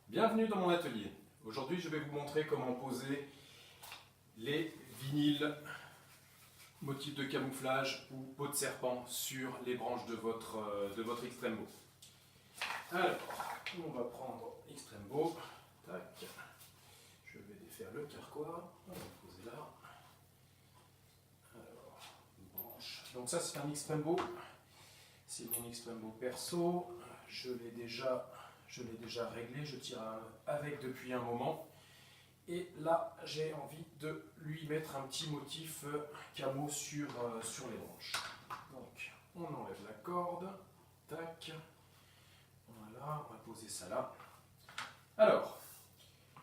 Bienvenue dans mon atelier. Aujourd'hui, je vais vous montrer comment poser les vinyles motifs de camouflage ou peau de serpent sur les branches de votre Extrembo. Alors, on va prendre Extrembo. Tac. Je vais défaire le carquois. On va le poser là. Alors, branche. Donc ça, c'est un Extrembo. C'est mon Extrembo perso. Je l'ai déjà réglé, je tire avec depuis un moment. Et là, j'ai envie de lui mettre un petit motif camo sur les branches. Donc, on enlève la corde. Tac. Voilà, on va poser ça là. Alors,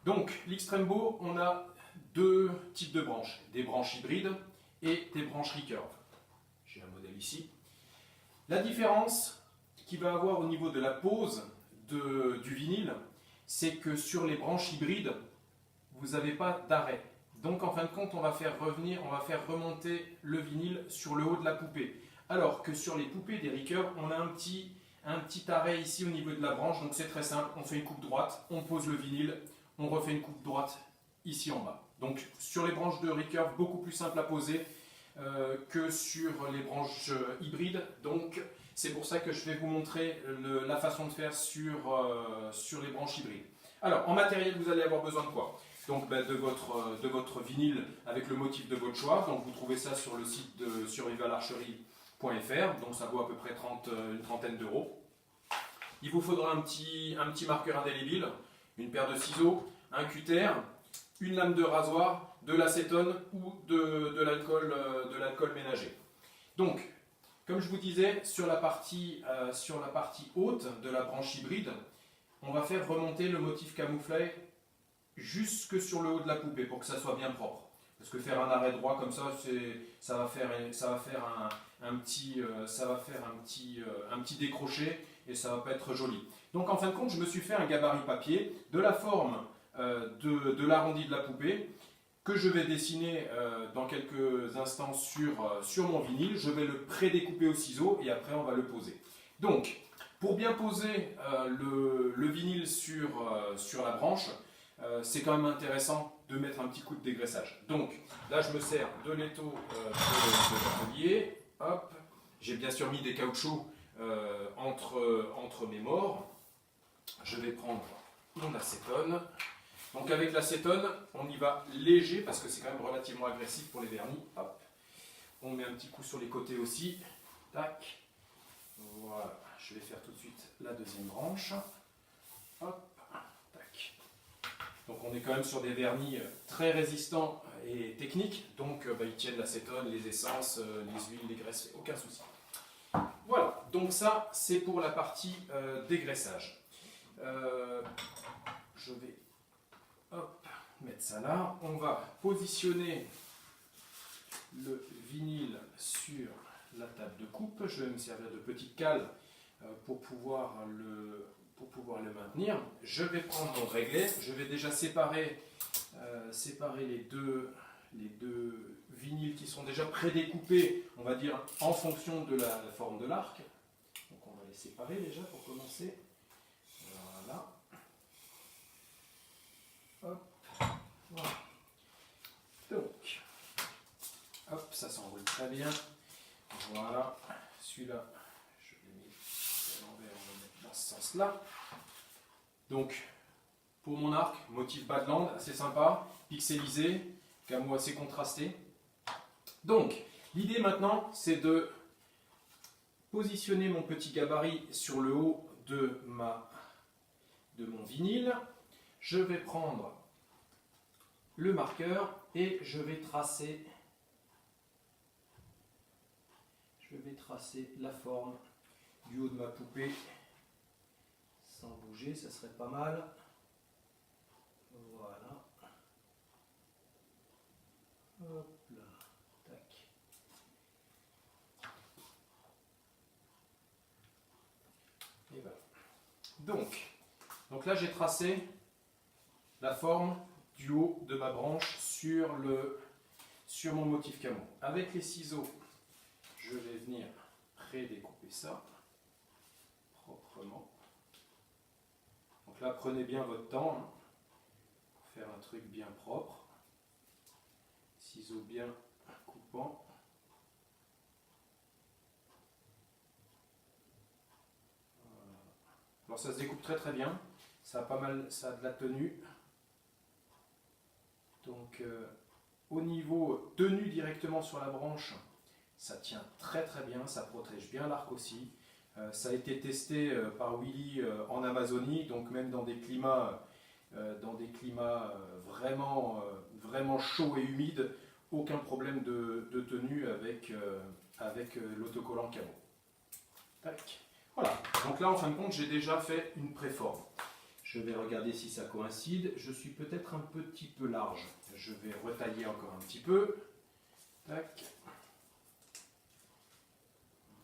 donc, l'Extrembo, on a deux types de branches. Des branches hybrides et des branches recurve. J'ai un modèle ici. La différence qu'il va avoir au niveau de la pose du vinyle, c'est que sur les branches hybrides, vous n'avez pas d'arrêt. Donc en fin de compte, on va faire remonter le vinyle sur le haut de la poupée. Alors que sur les poupées des recurve, on a un petit arrêt ici au niveau de la branche. Donc c'est très simple, on fait une coupe droite, on pose le vinyle, on refait une coupe droite ici en bas. Donc sur les branches de recurve, beaucoup plus simple à poser que sur les branches hybrides. Donc c'est pour ça que je vais vous montrer la façon de faire sur les branches hybrides. Alors, en matériel, vous allez avoir besoin de quoi? Donc, de votre vinyle avec le motif de votre choix. Donc, vous trouvez ça sur le site de survivalarcherie.fr. Donc, ça vaut à peu près une trentaine d'euros. Il vous faudra un petit marqueur indélébile, une paire de ciseaux, un cutter, une lame de rasoir, de l'acétone ou de l'alcool ménager. Donc, comme je vous disais, sur la partie haute de la branche hybride, on va faire remonter le motif camouflé jusque sur le haut de la poupée pour que ça soit bien propre. Parce que faire un arrêt droit comme ça, ça va faire un petit décroché et ça va pas être joli. Donc en fin de compte, je me suis fait un gabarit papier de la forme de l'arrondi de la poupée, que je vais dessiner dans quelques instants sur mon vinyle. Je vais le pré-découper au ciseau et après on va le poser. Donc, pour bien poser le vinyle sur la branche, c'est quand même intéressant de mettre un petit coup de dégraissage. Donc, là je me sers de l'étau de l'atelier. Hop, j'ai bien sûr mis des caoutchoucs entre mes morts. Je vais prendre mon acétone. Donc avec l'acétone, on y va léger parce que c'est quand même relativement agressif pour les vernis. Hop. On met un petit coup sur les côtés aussi. Tac. Voilà. Je vais faire tout de suite la deuxième branche. Hop. Tac. Donc on est quand même sur des vernis très résistants et techniques. Donc ils tiennent l'acétone, les essences, les huiles, les graisses, aucun souci. Voilà. Donc ça, c'est pour la partie dégraissage. Je vais mettre ça là. On va positionner le vinyle sur la table de coupe. Je vais me servir de petites cales pour pouvoir le maintenir. Je vais prendre mon réglet. Je vais déjà séparer les deux vinyles qui sont déjà prédécoupés, on va dire, en fonction de la forme de l'arc. Donc on va les séparer déjà pour commencer. Voilà. Hop. Voilà. Donc, hop, ça s'enroule très bien. Voilà, celui-là, je l'ai mis à l'envers, on va le mettre dans ce sens-là. Donc, pour mon arc, motif Badland, assez sympa, pixelisé, camo assez contrasté. Donc, l'idée maintenant, c'est de positionner mon petit gabarit sur le haut de mon vinyle. Je vais prendre le marqueur et je vais tracer la forme du haut de ma poupée sans bouger, ça serait pas mal. Voilà. Hop là. Tac. Et voilà. Donc là j'ai tracé la forme du haut de ma branche sur mon motif camo. Avec les ciseaux, je vais venir pré-découper ça proprement. Donc là, prenez bien votre temps hein, pour faire un truc bien propre. Ciseaux bien coupants. Voilà. Alors ça se découpe très très bien. Ça a pas mal, ça a de la tenue. Donc au niveau tenue directement sur la branche, ça tient très très bien, ça protège bien l'arc aussi. Ça a été testé par Willy en Amazonie, donc même dans des climats, vraiment, vraiment chauds et humides, aucun problème de tenue avec l'autocollant camo. Tac. Voilà, donc là en fin de compte j'ai déjà fait une préforme. Je vais regarder si ça coïncide. Je suis peut-être un petit peu large. Je vais retailler encore un petit peu. Tac.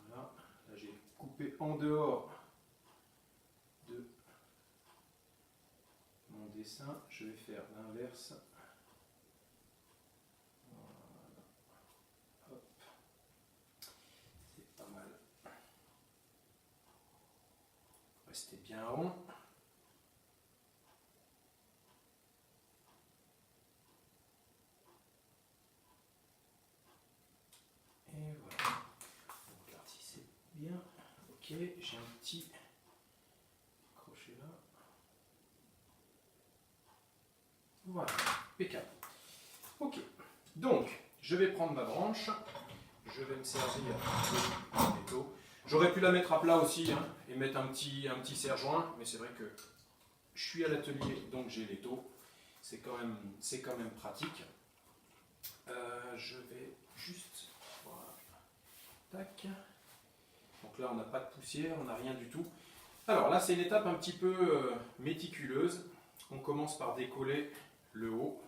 Voilà. Là, j'ai coupé en dehors de mon dessin. Je vais faire l'inverse. Voilà. Hop. C'est pas mal. Restez bien rond. Et voilà. On regarde si c'est bien. Ok, j'ai un petit crochet là. Voilà, impeccable. Ok, donc je vais prendre ma branche. Je vais me servir de l'étau. J'aurais pu la mettre à plat aussi hein, et mettre un petit serre-joint, mais c'est vrai que je suis à l'atelier, donc j'ai l'étau. C'est quand même pratique. Je vais juste... Voilà. Tac. Donc là, on n'a pas de poussière, on n'a rien du tout. Alors là, c'est une étape un petit peu méticuleuse. On commence par décoller le haut.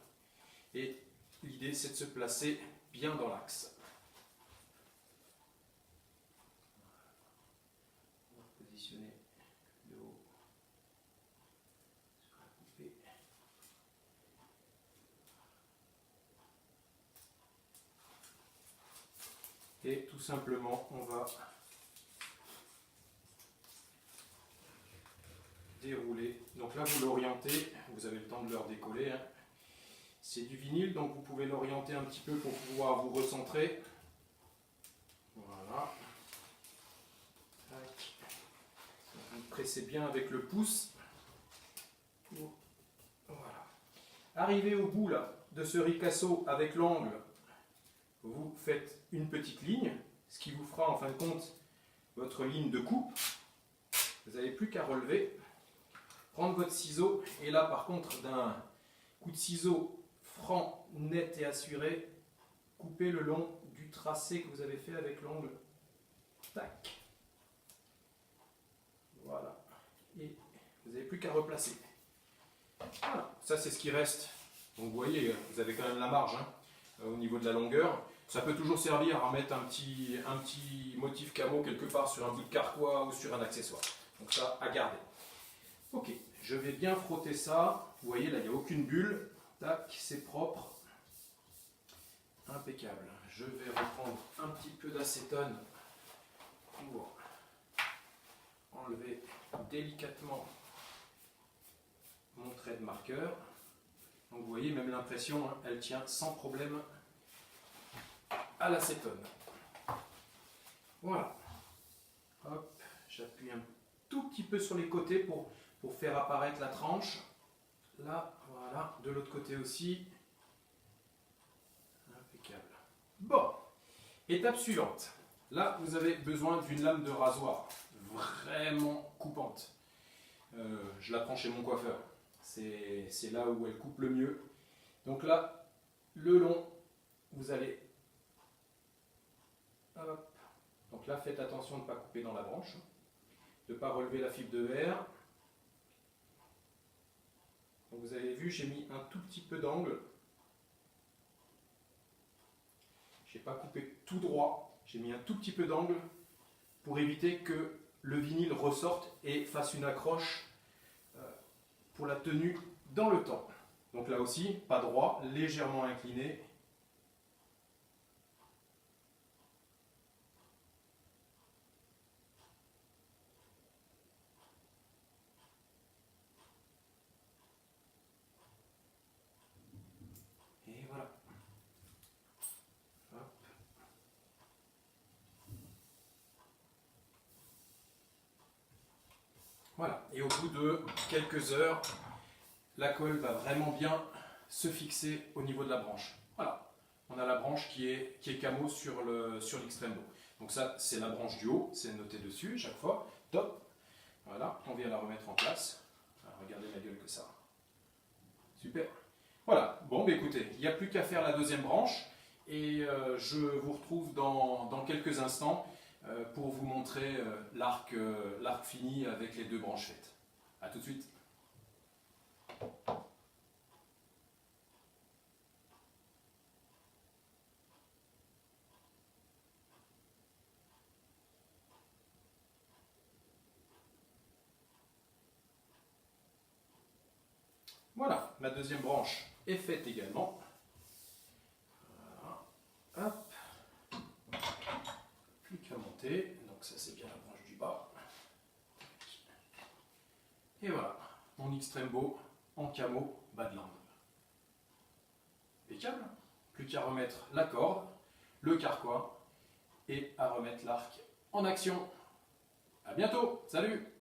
Et l'idée, c'est de se placer bien dans l'axe. On va positionner le haut sur la coupée. Et tout simplement, on va dérouler. Donc là, vous l'orientez, vous avez le temps de le redécoller. Hein. C'est du vinyle, donc vous pouvez l'orienter un petit peu pour pouvoir vous recentrer. Voilà. Tac. Vous pressez bien avec le pouce. Voilà. Arrivé au bout là, de ce ricasso avec l'angle, vous faites une petite ligne, ce qui vous fera en fin de compte votre ligne de coupe. Vous n'avez plus qu'à relever, prendre votre ciseau, et là par contre d'un coup de ciseau franc, net et assuré, couper le long du tracé que vous avez fait avec l'angle. Tac. Voilà. Et vous n'avez plus qu'à replacer. Voilà. Ça c'est ce qui reste. Donc vous voyez, vous avez quand même la marge hein, au niveau de la longueur. Ça peut toujours servir à mettre un petit motif camo quelque part sur un bout de carquois ou sur un accessoire. Donc ça, à garder. Ok, je vais bien frotter ça. Vous voyez, là, il n'y a aucune bulle. Tac, c'est propre. Impeccable. Je vais reprendre un petit peu d'acétone pour enlever délicatement mon trait de marqueur. Donc vous voyez, même l'impression, hein, elle tient sans problème à l'acétone. Voilà. Hop, j'appuie un tout petit peu sur les côtés pour faire apparaître la tranche. Là, voilà, de l'autre côté aussi. Impeccable. Bon, étape suivante. Là, vous avez besoin d'une lame de rasoir vraiment coupante. Je la prends chez mon coiffeur. C'est là où elle coupe le mieux. Donc là, le long, vous allez... Hop. Donc là, faites attention de ne pas couper dans la branche, de ne pas relever la fibre de verre. Donc vous avez vu, j'ai mis un tout petit peu d'angle. Je n'ai pas coupé tout droit, j'ai mis un tout petit peu d'angle pour éviter que le vinyle ressorte et fasse une accroche pour la tenue dans le temps. Donc là aussi, pas droit, légèrement incliné. Voilà, et au bout de quelques heures, la colle va vraiment bien se fixer au niveau de la branche. Voilà, on a la branche qui est camo sur l'Xtrembo. Donc ça, c'est la branche du haut, c'est noté dessus chaque fois. Top. Voilà, on vient la remettre en place. Alors, regardez la gueule que ça. Super. Voilà, bon, bah, écoutez, il n'y a plus qu'à faire la deuxième branche. Et je vous retrouve dans quelques instants pour vous montrer l'arc fini avec les deux branches faites. A tout de suite. Voilà, ma deuxième branche est faite également. Voilà. Hop. Plus qu'à monter. Donc ça c'est bien la branche du bas. Et voilà, mon Xtrembo en camo Badland. Impeccable. Plus qu'à remettre la corde, le carquois et à remettre l'arc en action. A bientôt, salut!